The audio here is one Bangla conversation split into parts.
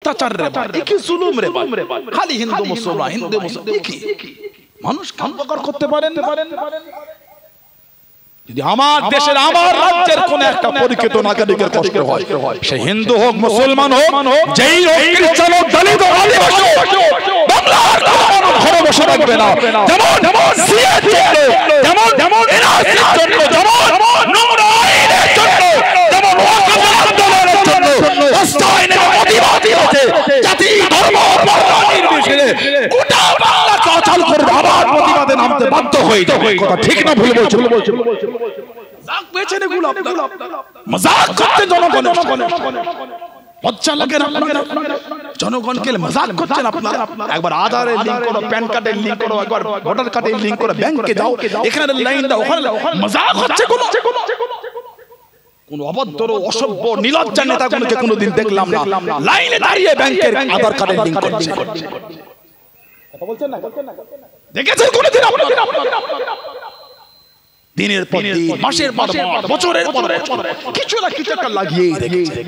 অত্যাচার রে ভাই, কি জুলুম রে ভাই, খালি হিন্দু মুসলমান হিন্দু মুসলমান, কি মানুষ কাম্পকার করতে পারেন না? যদি আমার দেশের আমার রাজ্যের কোন একটা পরিচিত নাগরিকের কষ্ট হয়, সে হিন্দু হোক মুসলমান হোক, যেই হোক খ্রিস্টান হোক দলিত হোক আদিবাসী হোক, বাংলার কোনো ঘরে বসে থাকবে না। যেমন সিএর জন্য, যেমন এনআরসির জন্য, যেমন নোংরা আইনের জন্য, যেমন ওয়াকফ আন্দোলনের জন্য অস্থায়ী প্রতিবাদী আছে, জাতি ধর্ম বর্ণ নির্বিশেষে গোটা বাংলাকে অচল করে আবার প্রতিবাদে নামতে বাধ্য হয়ে যাবে। কথা ঠিক না ভুল বলছি? মজাক পেয়েছেন এগুলো আপনারা, মজাক করতে জনগণের লজ্জা লাগে না আপনাদের? জনগণকে মজাক করছেন আপনারা। একবার আধারের লিংক করো, প্যান কার্ডের লিংক করো, একবার ভোটার কার্ডের লিংক করো, ব্যাংকে যাও, এখানে লাইন দাও, ওখানে মজাক হচ্ছে। কোন অভদ্র অসভ্য নিলজ্জা নেতাগুলোকে কোনোদিন দেখলাম না লাইনে দাঁড়িয়ে ব্যাংকের আধার কার্ডের লিংক করছে। কথা বলছেন না? দেখেছেন কোনদিন আপনারা? দিনের পর দিন, মাসের পর মাস, বছরের পর বছর কিছু না কিছু একটা লাগিয়েই রেখেছে।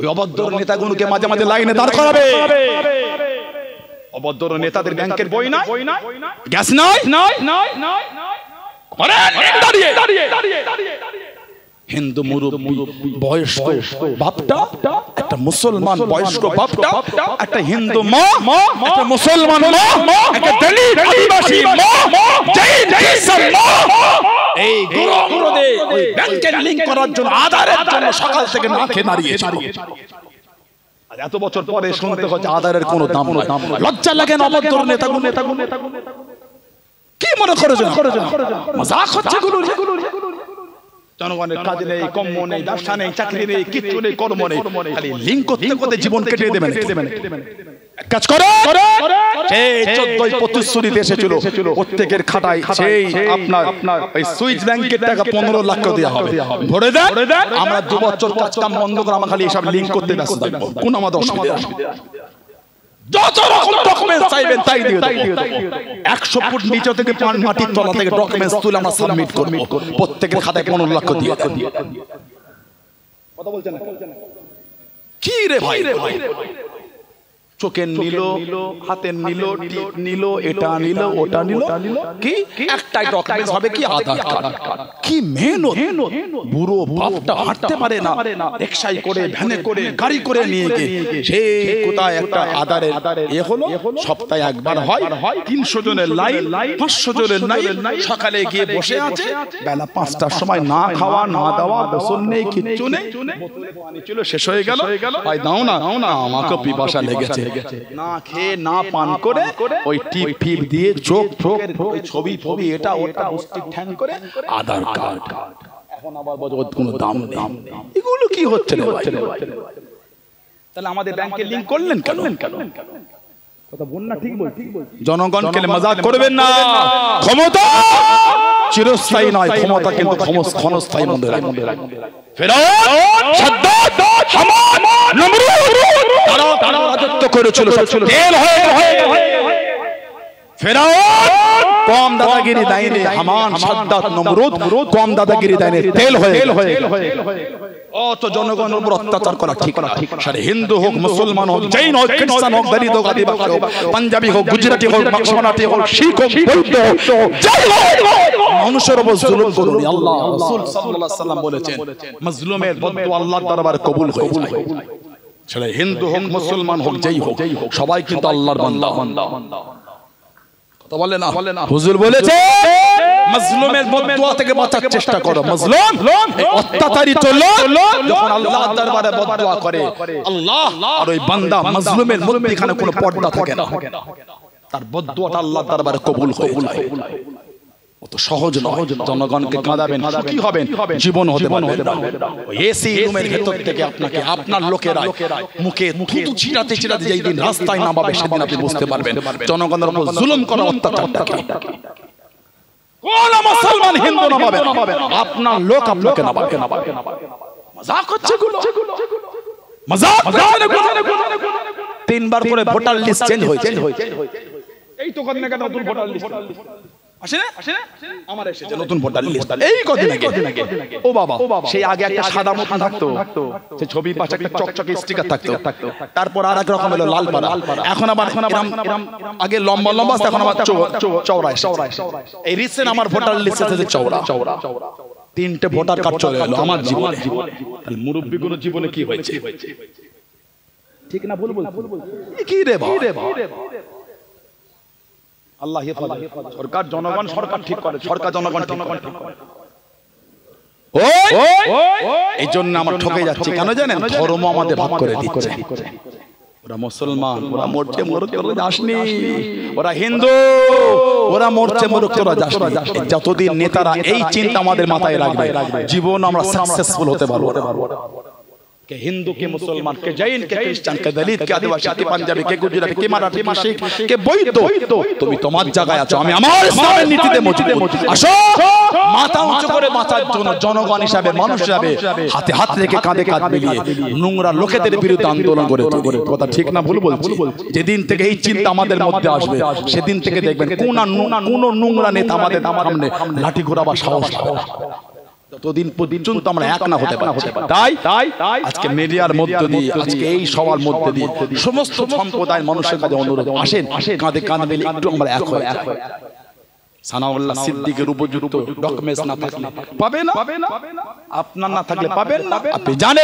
ওই অভদ্র নেতাগুলোকে মাঝে মাঝে লাইনে দাঁড় করাবে। অভদ্র নেতাদের ব্যাংকের বই না, গ্যাস নাই, হিন্দু মুরব্বী বয়স্ক বাপটা, একটা মুসলমান বয়স্ক বাপটা, একটা হিন্দু মা, একটা মুসলমান মা, একটা দলিত আদিবাসী মা, জৈন খ্রিস্টান মা, এই গুরুদে ওই ব্যাংকের লিংক করার জন্য আধারের জন্য সকাল থেকে না খেয়ে দাঁড়িয়েছে। আজ এত বছর পরে শুনতে হচ্ছে আধারের কোনো দাম নাই। লজ্জা লাগে না অভদ্র নেতাগুলো? কি মনে করেছেন? মজাক হচ্ছে গুলো। জনগণের কাজ নেই, কর্ম নেই, ব্যবসা নেই, চাকরি নেই, কিচ্ছু নেই, কর্ম নেই, খালি লিংক করতে করতে জীবন কেটে দেবেন। কাজ করো। সেই 14 প্রতিশ্রুতি এসেছিল, প্রত্যেকের খাতায় সেই আপনার ওই সুইস ব্যাংকের টাকা 15 লাখ দেওয়া হবে, ভরে দেন। আমরা 2 বছর কাজ কাম বন্ধ করে আমরা খালি এসব লিংক করতে ব্যস্ত থাকবো। কোন আমাদের অসুবিধা? যত রকম ডকুমেন্টস চাইবেন তাই দিয়ে দেব। 100 ফুট নিচে থেকে মাটির তলা থেকে ডকুমেন্টস তুলে আমরা সাবমিট করব। প্রত্যেকের খাতায় 15 লাখ দিয়ে। কথা বলছেন না? কি রে ভাই, চোখের নিল, হাতের নিল, টিপ নিল, এটা নিল, ওটা নিল, কি একটাই ডকুমেন্টস হবে কি আধার কার্ড। কি মেহনত! বুড়ো বাপটা হাঁটতে পারে না, রিকশায় করে, ভ্যানে করে, গাড়ি করে নিয়ে গিয়ে সেই কোথায় একটা আধারের এ হলো, সপ্তাহে একবার হয়, 300 জনের লাইন, 500 জনের লাইন, সকালে গিয়ে বসে আছে, বেলা 5টার সময় না খাওয়া না দাওয়া, গোসল নেই, কিচ্ছু নেই, বোতলে পানি ছিল, শেষ হয়ে গেল, ভাই দাও না, আমাকে পিপাসা লেগেছে, না খেয়ে না পান করে ওই টিপ ফিপ দিয়ে চোখ ওই ছবি এটা ওটা বস্তির ঠ্যাং করে আধার কার্ড। এখন আবার বড় কোনো দাম নেই। এগুলো কি হচ্ছে রে ভাই? তাহলে আমাদের ব্যাংকে লিংক করলেন কেন? কথা বল না, ঠিক বল। জনগণকে মজাক করবেন না। ক্ষমতা চিরস্থায়ী নয়, ক্ষমতা কিন্তু ক্ষণস্থায়ী মধ্যে রাখবেন। ফেরাউন, সাদ্দাত, হামান, নমরুদ তারা রাজত্ব করেছিল, তেল হয়ে ফেরাউন কম দাদাগিরি দেয়নি, হামান, সাদ্দাত, নমরুদ কম দাদাগিরি দেয়নি, তেল হয়ে। অত জনগণের উপর অত্যাচার করা ঠিক না। সারে হিন্দু হোক, মুসলমান হোক, জৈন হোক, খ্রিস্টান হোক, দলিত হোক, আদিবাসী হোক, পাঞ্জাবি হোক, গুজরাটি হোক, মারাঠি হোক, শিখ হোক, বৌদ্ধ হোক, যাই হোক, মানুষের উপর জুলুম করুন। আল্লাহ রাসূল সাল্লাল্লাহু আলাইহি ওয়াসাল্লাম বলেছেন, মাজলুমের বদদুয়া আল্লাহর দরবারে কবুল হয়ে যায়। সারে হিন্দু হোক, মুসলমান হোক, যেই হোক, সবাই কিন্তু আল্লাহর বান্দা। তো বলে না, হুজুর বলেছে মাজলুমের বদদুয়া থেকে বাঁচার চেষ্টা করো। মাজলুম অত্যাচারিত লোক যখন আল্লাহর দরবারে বদদুয়া করে, আল্লাহ আর ওই বান্দা মাজলুমের মধ্যখানে কোনো পর্দা থাকে না, তার বদদুয়াটা আল্লাহর দরবারে কবুল হয়ে যায়। অত সহজ নয়। জনগণকে কাঁদাবেন, সুখী হবেন, জীবন হতে পারবেন। এসি রুমের ভেতর থেকে আপনাকে আপনার লোকেরা মুখে থুতু ছিটাতে যেই দিন রাস্তায় নামাবে, সেদিন আপনি বুঝতে পারবেন জনগণের উপর জুলুম করা অত্যাচারটা কি। কোন মুসলমান হিন্দু নামাবে, আপনার লোক আপনাকে নামাবে। মজাক হচ্ছে গুলো, মজাক। 3বার করে ভোটার লিস্ট চেঞ্জ হয়েছে। এই তো কদিন আগে নতুন ভোটার লিস্ট আসে না আমার এসেছে নতুন ভোটার লিস্ট এই কদিন আগে ও বাবা সেই আগে একটা সাদা মতন থাকতো সেই ছবির পাশে একটা চকচকে স্টিকার থাকতো তারপর আর এক রকম হলো লাল পাড়া এখন আবার আগে লম্বা লম্বা এখন আবার চওড়া এই রিসেন্ট আমার ভোটার লিস্ট এসেছে চওড়া তিনটে ভোটার কার্ড চলে এলো আমার জীবনে তাহলে মুরব্বি কোন জীবনে কি হয়েছে ঠিক না ভুল কি রে ভাই আল্লাহ হেফাজত সরকার জনগণ সরকার ঠিক করে সরকার জনগণ ঠিক করে এই জন্য আমরা ঠকে যাচ্ছি কেন জানেন ধর্ম আমাদের ভাগ করে দিচ্ছে ওরা মুসলমান ওরা মরছে মরুক তোরা যাসনি ওরা হিন্দু ওরা মরছে মরুক তোরা যাসনি যতদিন নেতারা এই চিন্তা আমাদের মাথায় রাখবে জীবন আমরা সাকসেসফুল হতে পারবো के हिंदू के मुसलमान के जैन के क्रिश्चियन के दलित के आदिवासी के पंजाबी के गुजराती के मराठी के शिख के বৈদ্য তুমি তোমার জায়গায় আছো আমি আমার ইসলামের নীতিতে মজবুত আসো মাথা উঁচু করে বাঁচার জন্য জনগণ হিসাবে মানুষ হিসাবে হাতে হাত রেখে কাঁধে কাঁধ মিলিয়ে নোংরা লোকেদের বিরুদ্ধে আন্দোলন করে কথা ঠিক না ভুল বলছি যেদিন থেকে এই চিন্তা আমাদের মধ্যে আসবে সেদিন থেকে দেখবেন কোন নোংরা নেতা আমাদের সামনে লাঠি ঘোরাবার সাহস পাবে না ততদিন পর্যন্ত আমরা এক না হতে পারি তাই আজকে মিডিয়ার মধ্যে দিয়ে আজকে এই সবার মধ্যে দিয়ে সমস্ত সম্প্রদায়ের মানুষের কাছে অনুরোধ আসেন কাঁধে কাঁধ মিলে একটু আমরা এক হই সানাউল্লাহ সিদ্দিকের উপযুক্ত ডকুমেন্টস না থাকলে পাবে না আপনার না থাকলে পাবেন না আপনি জানে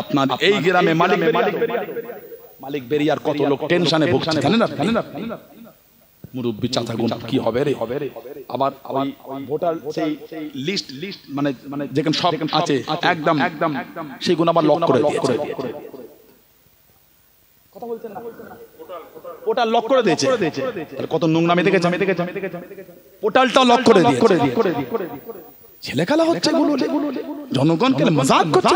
আপনার এই গ্রামে মালিক বেরিয়ার কত লোক টেনশনে ভুগছে জানেন না মুরব্বী চাচা গুণ কি হবে রে আবার ভোটার সেই লিস্ট মানে যেখানে সব আছে একদম সেই গুণ আবার লক করে দিয়েছে কথা বলছেন না ওটা লক করে দিয়েছে কত নোংরামি দেখেছে পোর্টালটা লক করে দিয়েছে ছেলে খেলা হচ্ছে জনগণকে মজাক করছে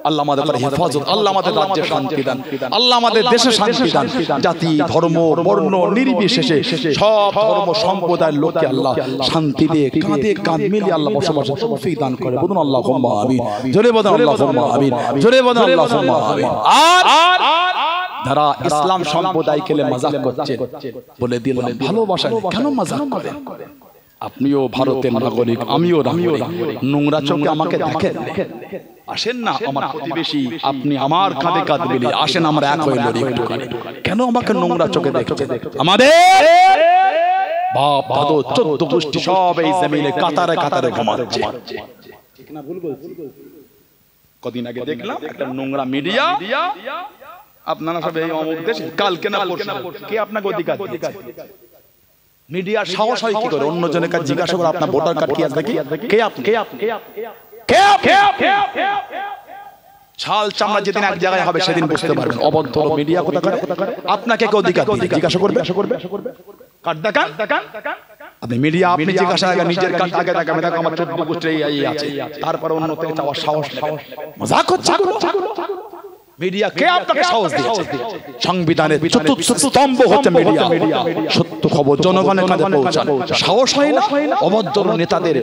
আল্লাহ আমাদের হেফাজত আল্লাহ আমাদের রাজ্যে শান্তি দান আল্লাহ আমাদের দেশে শান্তি দান জাতি ধর্ম বর্ণ নির্বিশেষে সব ধর্ম সম্প্রদায়ের লোককে আল্লাহ শান্তি দিয়ে কাঁধে কাঁধ মিলিয়ে আল্লাহ বসবাসের তৌফিক দান করে বলুন আল্লাহুম্মা আমিন জোরে বলুন আল্লাহুম্মা আমিন জোরে বলুন আল্লাহুম্মা আমিন আর যারা ইসলাম সম্প্রদায়কে মজাক করছে বলে দিলাম ভালোবাসা কেন মজাক করেন আপনিও ভারতের নাগরিক আমিও নোংরা চোখে আমাকে দেখেন আসেন না আমার প্রতিবেশী আপনি আমার কাঁধে কাঁধ মিলিয়ে আসেন আমরা এক হয়ে লড়ি কেন আমাকে নোংরা চোখে দেখছেন আমাদের বাপ দাদু 14 গোষ্ঠী সব এই জমিনে কাতারে ঘুমাচ্ছে ঠিক না ভুল বলছি কদিন আগে দেখলাম একটা নোংরা মিডিয়া আপনারা সব এই অমুক দেশে কালকে না কে আপনাকে অধিকার দিয়েছে মিডিয়ার সাহস হয় কি করে অন্যজনের কাছে জিজ্ঞাসা করে আপনার ভোটার কার্ড কি আছে কে আপনি ছাল চামড়া যেদিন এক জায়গায় হবে সেদিন বুঝতে পারবেন অবদ্ধ মিডিয়া কোথাকার আপনাকে কে অধিকার দিয়ে জিজ্ঞাসা করবে কার্ড দেখান আপনি মিডিয়া আপনি জিজ্ঞাসা আগে নিজের কার্ড আগে দেখাবেন দেখো আমার 14 গোষ্ঠী এই আছে তারপর অন্য থেকে চাওয়ার সাহস মজাক হচ্ছে মিডিয়া কে আপনাকে সাহস দিয়েছে সংবিধানের চতুর্থ স্তম্ভ হচ্ছে মিডিয়া সত্য খবর জনগণের কাছে পৌঁছানো সাহস হয় না অবদ্ধ নেতাদের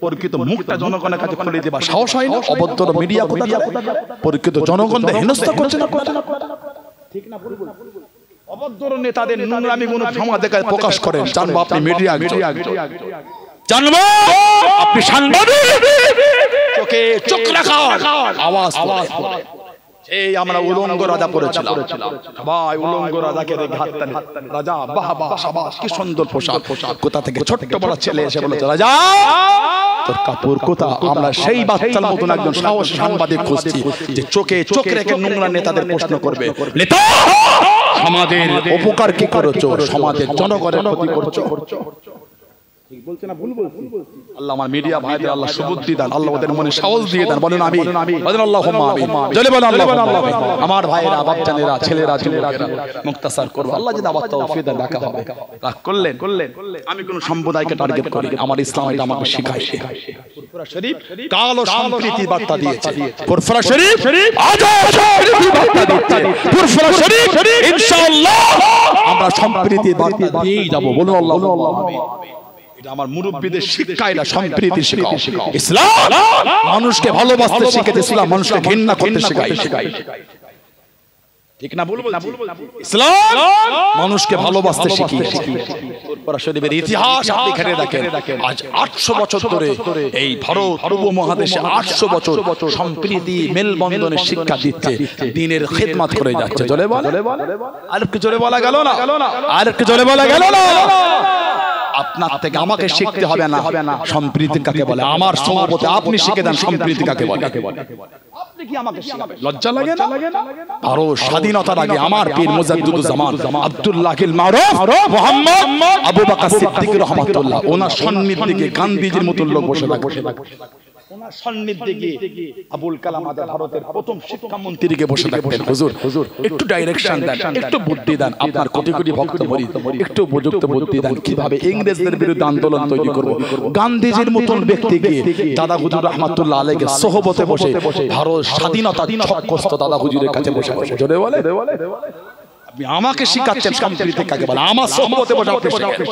প্রকৃত মুখটা জনগণের কাছে খুলে দেওয়া সাহস হয় না অবদ্ধ মিডিয়া প্রকৃত জনগণদের হেনস্থা করছে না ঠিক না ভুল অবদ্ধ নেতাদের নোংরামি গুণ সমাজের কাছে প্রকাশ করেন জানবো আপনি মিডিয়া জানবো আপনি সাংবাদিক চোখ রাখা আওয়াজ এই আমরা উলঙ্গ রাজা পড়েছিলাম সবাই উলঙ্গ রাজাকে দেখে হাততালি রাজা বাহ বাহ শাবাশ কি সুন্দর পোশাক কোথা থেকে ছোট্ট বড় ছেলে এসে বলেছে রাজা তোর কাপড় কোথা আমরা সেই বাচ্চার মতন একজন সাহসী সাংবাদিক খুঁজছি যে চোখ রেখে নোংরা নেতাদের প্রশ্ন করবে নেতা সমাজের উপকার কি করছো সমাজের জনগণের ক্ষতি করছো ঠিক বলছে না ভুল বলছি আল্লাহ আমার মিডিয়া ভাইদের আল্লাহ সুবুদ্ধি দান আল্লাহ ওদের মনে সাহস দিয়ে দেন বলেন আমিন বলেন আল্লাহুম্মা আমিন জলে বলেন আল্লাহুম্মা আমিন আমার ভাইয়েরা বাপজানেরা ছেলেরা যুবকেরা মুক্তাসার করব আল্লাহ যদি আবার তৌফিক দেন রাখা হবে রাখ করলেন আমি কোন সম্প্রদায়কে টার্গেট করি আমার ইসলাম এটা আমাকে শেখায় ফুরফুরা শরীফ কালো সম্প্রীতি বার্তা দিয়েছে ফুরফুরা শরীফ আজ সম্প্রীতি বার্তা দিচ্ছে ফুরফুরা শরীফ ইনশাআল্লাহ আমরা সম্প্রীতি বার্তা দিয়েই যাব বলুন আল্লাহুম্মা আমিন এটা আমার মুরব্বিদের শিক্ষা এটা সম্প্রীতি শেখাও ইসলাম মানুষকে ভালোবাসতে শিখেছে ইসলাম মানুষকে ঘৃণা করতে শেখায় ঠিক না বলবো? ইসলাম মানুষকে ভালোবাসতে শিখিয়েছে। শরীফের ইতিহাস আপনি ঘেটে দেখেন, আজ 800 বছর ধরে এই ভারত উপমহাদেশে 800 বছর সম্প্রীতি মেলবন্ধনের শিক্ষা দিচ্ছে, দ্বীনের খিদমত করে যাচ্ছে। জোরে বলে, আর একটু জোরে বলা গেল না? আর একটু জোরে বলা গেল না? আপনার থেকে আমাকে শিখতে হবে না সম্প্রীতি কাকে বলে। আমার সভাপতি আপনি শিখে দেন সম্প্রীতি কাকে বলে। আপনি কি আমাকে শিখাবেন? লজ্জা লাগে না? আরো স্বাধীনতার আগে আমার পীর মুজাদ্দিদুজ জামান আব্দুল্লাহিল মারুফ মুহাম্মদ আবু বকর সিদ্দিক রাহমাতুল্লাহ, ওনার সান্নিধ্যে গিয়ে গান্ধীজির মতো লোক বসে থাকে। ওনার সান্নিধ্যে গিয়ে আবুল কালাম আজাদ ভারতের প্রথম শিক্ষামন্ত্রী কে বসে থাকতেন। হুজুর একটু ডাইরেকশন দেন, একটু বুদ্ধি দেন, আপনার কোটি কোটি ভক্ত মরি একটু উপযুক্ত বুদ্ধি দেন, কিভাবে ইংরেজদের বিরুদ্ধে আন্দোলন তৈরি করব। গান্ধীজির মতন ব্যক্তি গিয়ে দাদা হুজুর রাহমাতুল্লাহ আলাইহির সোহবতে বসে ভারত স্বাধীনতা ছকস্ত দাদা হুজুরের কাছে বসে বসে জোরে বলে, আপনি আমাকে শিখাচ্ছেন সম্প্রীতি কাকে বলে। আমার সোহবতে বসে আপনি শিখাচ্ছেন।